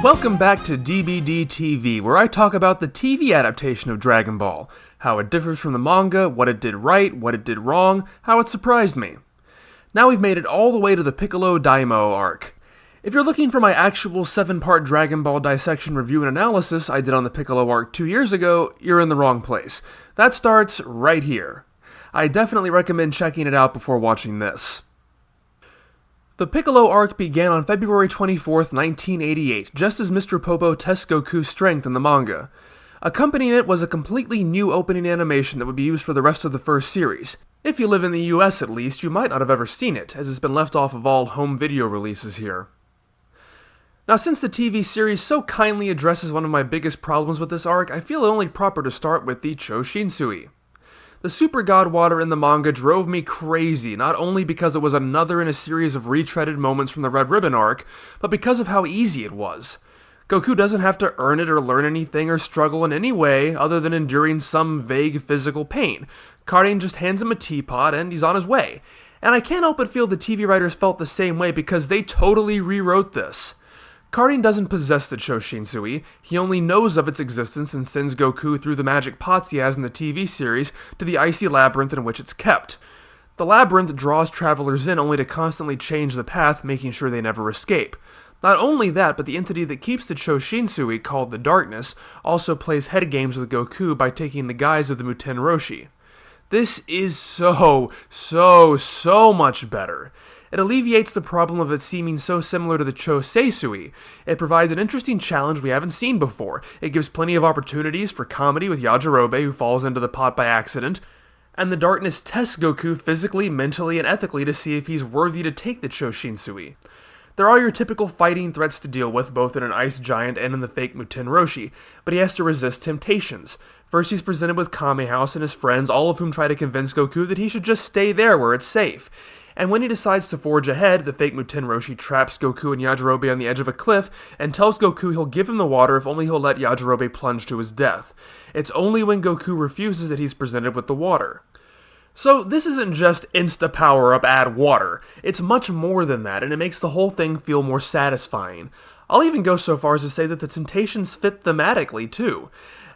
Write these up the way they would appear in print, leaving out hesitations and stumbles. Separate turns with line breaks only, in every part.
Welcome back to DBD TV, where I talk about the TV adaptation of Dragon Ball, how it differs from the manga, what it did right, what it did wrong, how it surprised me. Now we've made it all the way to the Piccolo Daimao arc. If you're looking for my actual 7-part Dragon Ball dissection review and analysis I did on the Piccolo arc 2 years ago, you're in the wrong place. That starts right here. I definitely recommend checking it out before watching this. The Piccolo arc began on February 24th, 1988, just as Mr. Popo tests Goku's strength in the manga. Accompanying it was a completely new opening animation that would be used for the rest of the first series. If you live in the US at least, you might not have ever seen it, as it's been left off of all home video releases here. Now, since the TV series so kindly addresses one of my biggest problems with this arc, I feel it only proper to start with the Choshinsui. The Super God Water in the manga drove me crazy, not only because it was another in a series of retreaded moments from the Red Ribbon arc, but because of how easy it was. Goku doesn't have to earn it or learn anything or struggle in any way other than enduring some vague physical pain. Karin just hands him a teapot and he's on his way. And I can't help but feel the TV writers felt the same way because they totally rewrote this. Karin doesn't possess the Choshinsui, he only knows of its existence and sends Goku through the magic pots he has in the TV series to the icy labyrinth in which it's kept. The labyrinth draws travelers in only to constantly change the path, making sure they never escape. Not only that, but the entity that keeps the Choshinsui, called the Darkness, also plays head games with Goku by taking the guise of the Muten Roshi. This is so much better. It alleviates the problem of it seeming so similar to the Choseisui. It provides an interesting challenge we haven't seen before. It gives plenty of opportunities for comedy with Yajirobe, who falls into the pot by accident. And the Darkness tests Goku physically, mentally, and ethically to see if he's worthy to take the Choshinsui. There are your typical fighting threats to deal with, both in an ice giant and in the fake Muten Roshi, but he has to resist temptations. First he's presented with Kame House and his friends, all of whom try to convince Goku that he should just stay there where it's safe. And when he decides to forge ahead, the fake Muten Roshi traps Goku and Yajirobe on the edge of a cliff and tells Goku he'll give him the water if only he'll let Yajirobe plunge to his death. It's only when Goku refuses that he's presented with the water. So this isn't just insta-power-up add water. It's much more than that, and it makes the whole thing feel more satisfying. I'll even go so far as to say that the temptations fit thematically, too.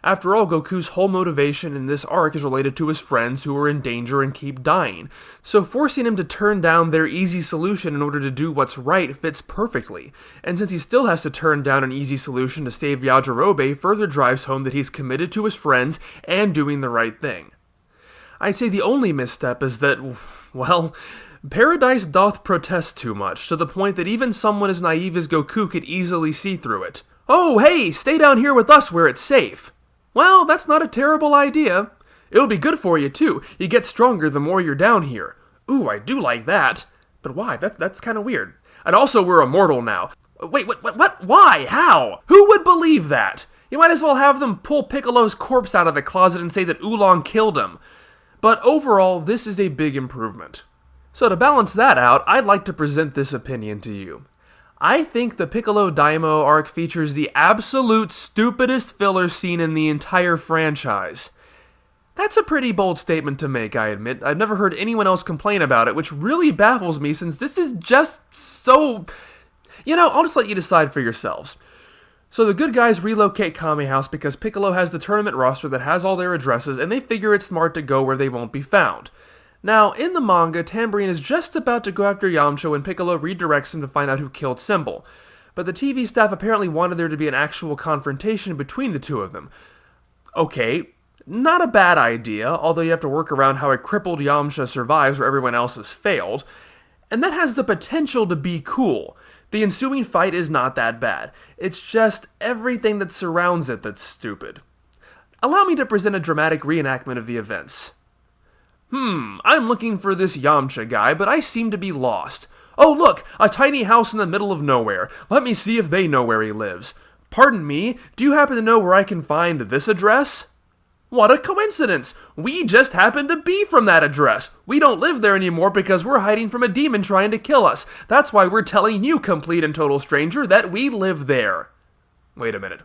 After all, Goku's whole motivation in this arc is related to his friends who are in danger and keep dying, so forcing him to turn down their easy solution in order to do what's right fits perfectly, and since he still has to turn down an easy solution to save Yajirobe, further drives home that he's committed to his friends and doing the right thing. I'd say the only misstep is that, well, Paradise doth protest too much, to the point that even someone as naive as Goku could easily see through it. Oh, hey, stay down here with us where it's safe. Well, that's not a terrible idea. It'll be good for you, too. You get stronger the more you're down here. Ooh, I do like that. But why? That's kind of weird. And also, we're immortal now. Wait, what? Why? How? Who would believe that? You might as well have them pull Piccolo's corpse out of a closet and say that Oolong killed him. But overall, this is a big improvement. So to balance that out, I'd like to present this opinion to you. I think the Piccolo Daimao arc features the absolute stupidest filler scene in the entire franchise. That's a pretty bold statement to make, I admit. I've never heard anyone else complain about it, which really baffles me since this is just so... I'll just let you decide for yourselves. So the good guys relocate Kame House because Piccolo has the tournament roster that has all their addresses, and they figure it's smart to go where they won't be found. Now, in the manga, Tambourine is just about to go after Yamcha when Piccolo redirects him to find out who killed Symbol. But the TV staff apparently wanted there to be an actual confrontation between the two of them. Okay, not a bad idea, although you have to work around how a crippled Yamcha survives where everyone else has failed. And that has the potential to be cool. The ensuing fight is not that bad. It's just everything that surrounds it that's stupid. Allow me to present a dramatic reenactment of the events. I'm looking for this Yamcha guy, but I seem to be lost. Oh look, a tiny house in the middle of nowhere. Let me see if they know where he lives. Pardon me, do you happen to know where I can find this address? What a coincidence! We just happen to be from that address. We don't live there anymore because we're hiding from a demon trying to kill us. That's why we're telling you, complete and total stranger, that we live there. Wait a minute.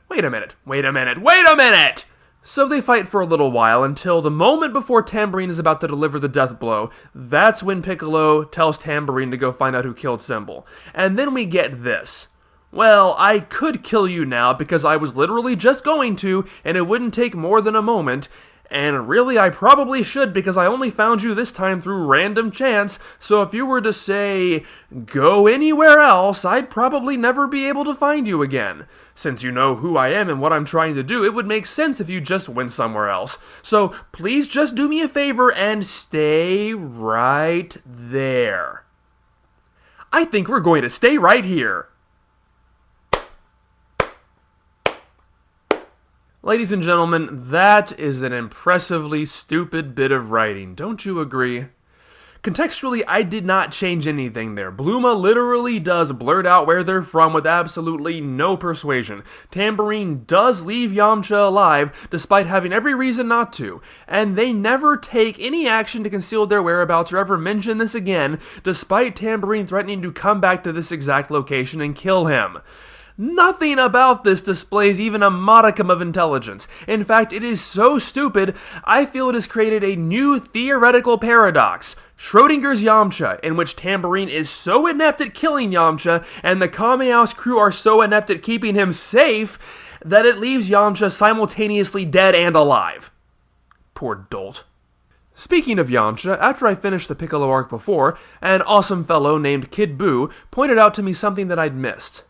So they fight for a little while until the moment before Tambourine is about to deliver the death blow. That's when Piccolo tells Tambourine to go find out who killed Symbol. And then we get this. Well, I could kill you now because I was literally just going to, and it wouldn't take more than a moment. And really, I probably should because I only found you this time through random chance, so if you were to say, go anywhere else, I'd probably never be able to find you again. Since you know who I am and what I'm trying to do, it would make sense if you just went somewhere else. So please just do me a favor and stay right there. I think we're going to stay right here. Ladies and gentlemen, that is an impressively stupid bit of writing, don't you agree? Contextually, I did not change anything there. Bluma literally does blurt out where they're from with absolutely no persuasion. Tambourine does leave Yamcha alive, despite having every reason not to. And they never take any action to conceal their whereabouts or ever mention this again, despite Tambourine threatening to come back to this exact location and kill him. Nothing about this displays even a modicum of intelligence. In fact, it is so stupid, I feel it has created a new theoretical paradox. Schrodinger's Yamcha, in which Tambourine is so inept at killing Yamcha, and the Kamehao's crew are so inept at keeping him safe, that it leaves Yamcha simultaneously dead and alive. Poor dolt. Speaking of Yamcha, after I finished the Piccolo arc before, an awesome fellow named Kid Buu pointed out to me something that I'd missed.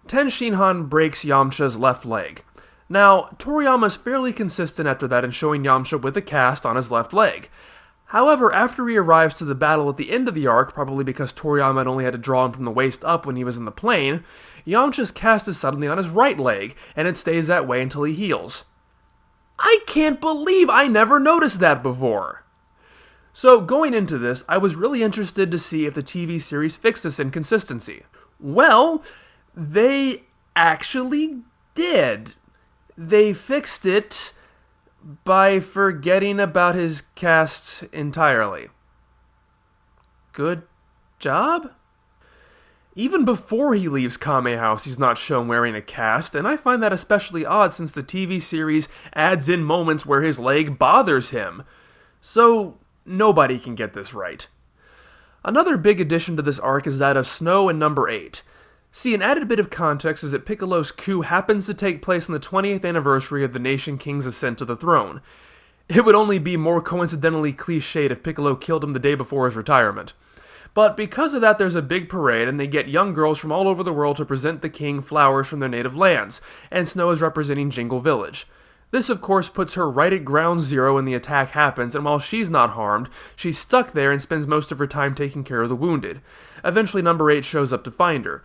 Ten Shinhan breaks Yamcha's left leg. Now, Toriyama's fairly consistent after that in showing Yamcha with a cast on his left leg. However, after he arrives to the battle at the end of the arc, probably because Toriyama had only had to draw him from the waist up when he was in the plane, Yamcha's cast is suddenly on his right leg, and it stays that way until he heals. I can't believe I never noticed that before! So, going into this, I was really interested to see if the TV series fixed this inconsistency. Well, they actually did. They fixed it by forgetting about his cast entirely. Good job? Even before he leaves Kame House, he's not shown wearing a cast, and I find that especially odd since the TV series adds in moments where his leg bothers him. So, nobody can get this right. Another big addition to this arc is that of Sno in number 8. See, an added bit of context is that Piccolo's coup happens to take place on the 20th anniversary of the Nation King's ascent to the throne. It would only be more coincidentally cliched if Piccolo killed him the day before his retirement. But because of that, there's a big parade, and they get young girls from all over the world to present the king flowers from their native lands, and Sno is representing Jingle Village. This, of course, puts her right at ground zero when the attack happens, and while she's not harmed, she's stuck there and spends most of her time taking care of the wounded. Eventually, number 8 shows up to find her.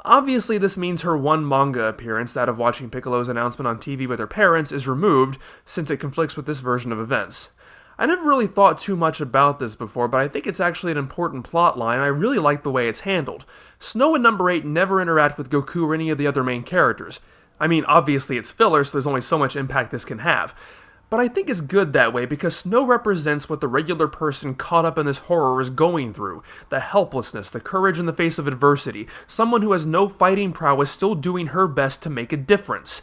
Obviously, this means her one manga appearance, that of watching Piccolo's announcement on TV with her parents, is removed, since it conflicts with this version of events. I never really thought too much about this before, but I think it's actually an important plot line, and I really like the way it's handled. Sno and number 8 never interact with Goku or any of the other main characters. I mean, obviously it's filler, so there's only so much impact this can have. But I think it's good that way because Sno represents what the regular person caught up in this horror is going through. The helplessness, the courage in the face of adversity, someone who has no fighting prowess still doing her best to make a difference.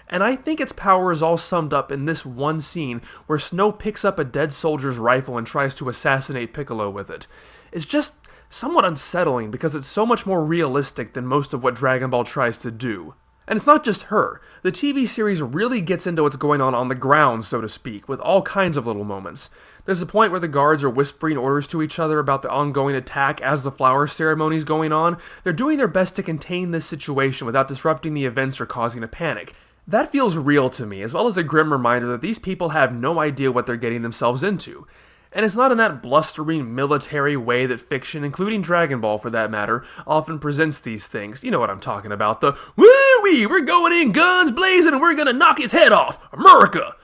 And I think its power is all summed up in this one scene where Sno picks up a dead soldier's rifle and tries to assassinate Piccolo with it. It's just somewhat unsettling because it's so much more realistic than most of what Dragon Ball tries to do. And it's not just her. The TV series really gets into what's going on the ground, so to speak, with all kinds of little moments. There's a point where the guards are whispering orders to each other about the ongoing attack as the flower ceremony's going on. They're doing their best to contain this situation without disrupting the events or causing a panic. That feels real to me, as well as a grim reminder that these people have no idea what they're getting themselves into. And it's not in that blustering military way that fiction, including Dragon Ball for that matter, often presents these things. You know what I'm talking about, the woo-wee, we're going in guns blazing and we're gonna knock his head off, America!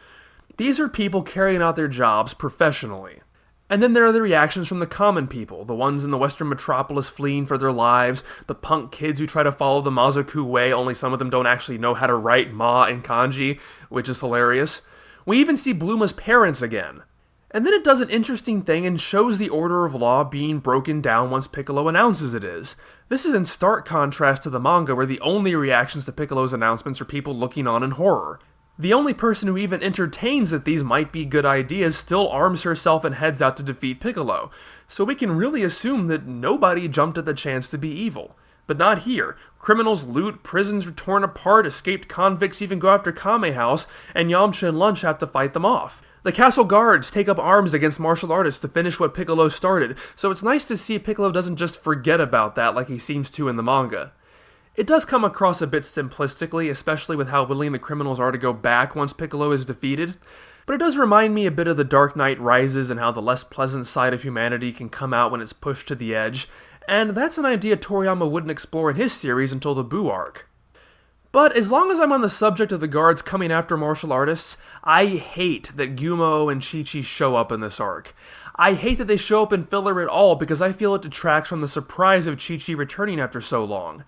These are people carrying out their jobs professionally. And then there are the reactions from the common people, the ones in the western metropolis fleeing for their lives, the punk kids who try to follow the Mazoku way, only some of them don't actually know how to write Ma in kanji, which is hilarious. We even see Bluma's parents again. And then it does an interesting thing and shows the order of law being broken down once Piccolo announces it is. This is in stark contrast to the manga where the only reactions to Piccolo's announcements are people looking on in horror. The only person who even entertains that these might be good ideas still arms herself and heads out to defeat Piccolo, so we can really assume that nobody jumped at the chance to be evil. But not here. Criminals loot, prisons are torn apart, escaped convicts even go after Kame House, and Yamcha and Lunch have to fight them off. The castle guards take up arms against martial artists to finish what Piccolo started, so it's nice to see Piccolo doesn't just forget about that like he seems to in the manga. It does come across a bit simplistically, especially with how willing the criminals are to go back once Piccolo is defeated, but it does remind me a bit of The Dark Knight Rises and how the less pleasant side of humanity can come out when it's pushed to the edge, and that's an idea Toriyama wouldn't explore in his series until the Boo arc. But as long as I'm on the subject of the guards coming after martial artists, I hate that Gumo and Chi-Chi show up in this arc. I hate that they show up in filler at all because I feel it detracts from the surprise of Chi-Chi returning after so long.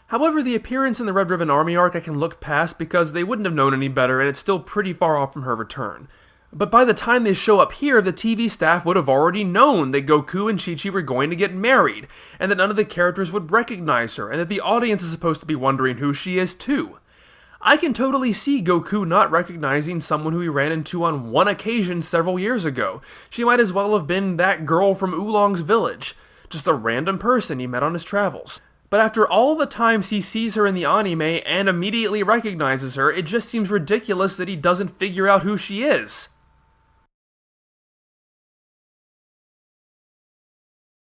However, the appearance in the Red Ribbon Army arc I can look past because they wouldn't have known any better and it's still pretty far off from her return. But by the time they show up here, the TV staff would have already known that Goku and Chi-Chi were going to get married, and that none of the characters would recognize her, and that the audience is supposed to be wondering who she is too. I can totally see Goku not recognizing someone who he ran into on one occasion several years ago. She might as well have been that girl from Oolong's village, just a random person he met on his travels. But after all the times he sees her in the anime and immediately recognizes her, it just seems ridiculous that he doesn't figure out who she is.